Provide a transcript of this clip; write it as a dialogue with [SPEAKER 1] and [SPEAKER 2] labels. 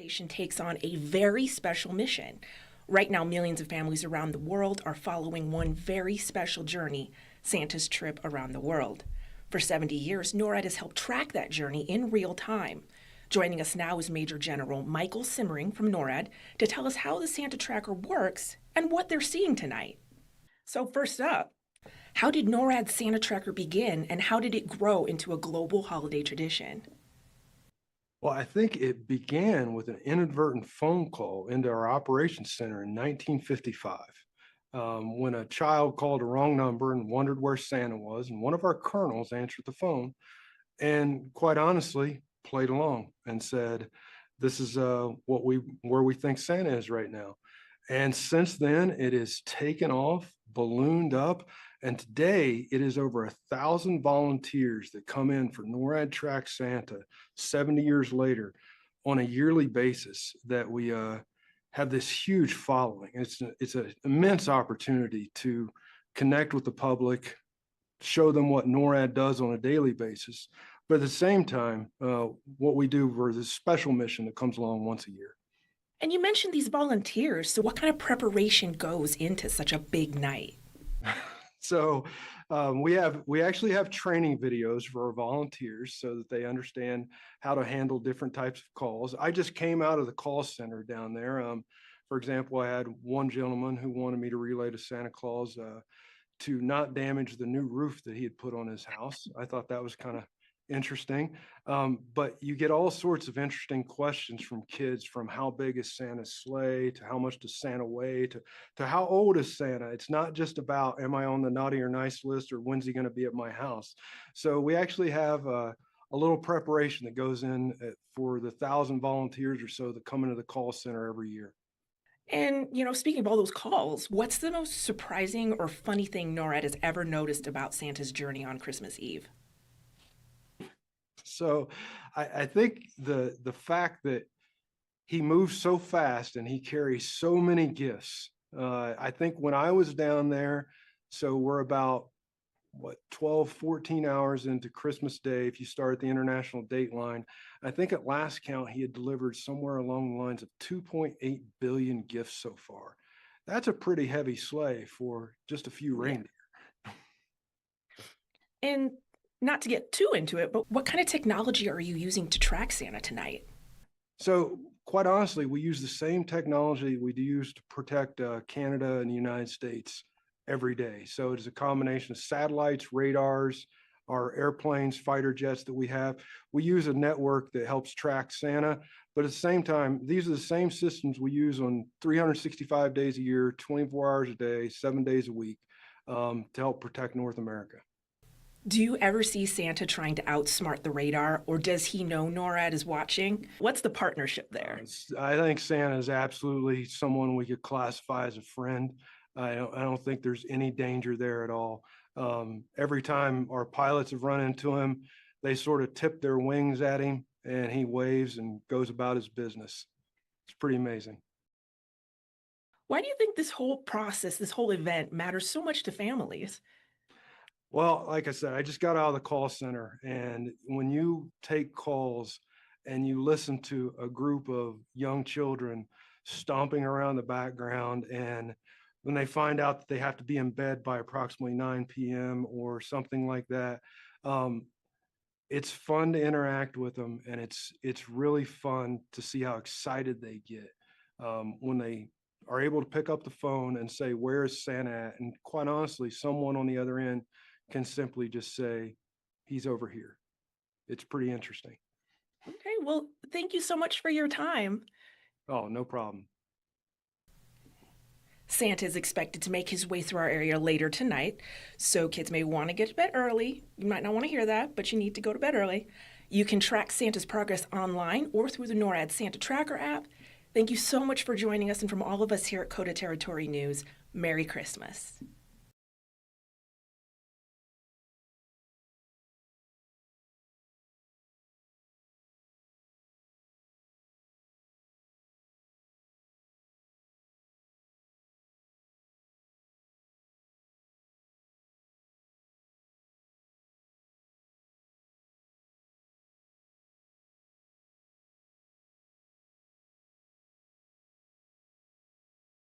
[SPEAKER 1] Station takes on a very special mission. Right now, millions of families around the world are following one very special journey, Santa's trip around the world. For 70 years, NORAD has helped track that journey in real time. Joining us now is Major General Michael Simmering from NORAD to tell us how the Santa Tracker works and what they're seeing tonight. So first up, how did NORAD's Santa Tracker begin and how did it grow into a global holiday tradition?
[SPEAKER 2] Well, I think it began with an inadvertent phone call into our operations center in 1955 when a child called a wrong number and wondered where Santa was. And one of our colonels answered the phone and quite honestly played along and said, this is where we think Santa is right now. And since then, it has taken off, ballooned up, and today it is over 1,000 volunteers that come in for NORAD Track Santa 70 years later on a yearly basis that we have this huge following. It's an immense opportunity to connect with the public, show them what NORAD does on a daily basis, but at the same time, what we do for this special mission that comes along once a year.
[SPEAKER 1] And you mentioned these volunteers, so what kind of preparation goes into such a big night?
[SPEAKER 2] So we actually have training videos for our volunteers so that they understand how to handle different types of calls. I just came out of the call center down there. For example, I had one gentleman who wanted me to relay to Santa Claus to not damage the new roof that he had put on his house. I thought that was kind of interesting. But you get all sorts of interesting questions from kids, from how big is Santa's sleigh to how much does Santa weigh to how old is Santa. It's not just about am I on the naughty or nice list or when's he going to be at my house. So we actually have a little preparation that goes in for the 1,000 volunteers or so that come into the call center every year.
[SPEAKER 1] And, speaking of all those calls, what's the most surprising or funny thing NORAD has ever noticed about Santa's journey on Christmas Eve?
[SPEAKER 2] So I think the fact that he moves so fast and he carries so many gifts. I think when I was down there, so we're about 12, 14 hours into Christmas Day, if you start at the international date line, I think at last count, he had delivered somewhere along the lines of 2.8 billion gifts so far. That's a pretty heavy sleigh for just a few reindeer.
[SPEAKER 1] And not to get too into it, but what kind of technology are you using to track Santa tonight?
[SPEAKER 2] So quite honestly, we use the same technology we use to protect Canada and the United States every day. So it is a combination of satellites, radars, our airplanes, fighter jets that we have. We use a network that helps track Santa, but at the same time, these are the same systems we use on 365 days a year, 24 hours a day, 7 days a week to help protect North America.
[SPEAKER 1] Do you ever see Santa trying to outsmart the radar, or does he know NORAD is watching? What's the partnership there?
[SPEAKER 2] I think Santa is absolutely someone we could classify as a friend. I don't think there's any danger there at all. Every time our pilots have run into him, they sort of tip their wings at him and he waves and goes about his business. It's pretty amazing.
[SPEAKER 1] Why do you think this whole process, this whole event matters so much to families?
[SPEAKER 2] Well, like I said, I just got out of the call center, and when you take calls and you listen to a group of young children stomping around the background, and when they find out that they have to be in bed by approximately 9 p.m. or something like that, it's fun to interact with them, and it's really fun to see how excited they get when they are able to pick up the phone and say, "Where is Santa at?" And quite honestly, someone on the other end can simply just say, "He's over here." It's pretty interesting.
[SPEAKER 1] Okay, well, thank you so much for your time.
[SPEAKER 2] Oh, no problem.
[SPEAKER 1] Santa is expected to make his way through our area later tonight, so kids may want to get to bed early. You might not want to hear that, but you need to go to bed early. You can track Santa's progress online or through the NORAD Santa Tracker app. Thank you so much for joining us, and from all of us here at KOTA Territory News, Merry Christmas.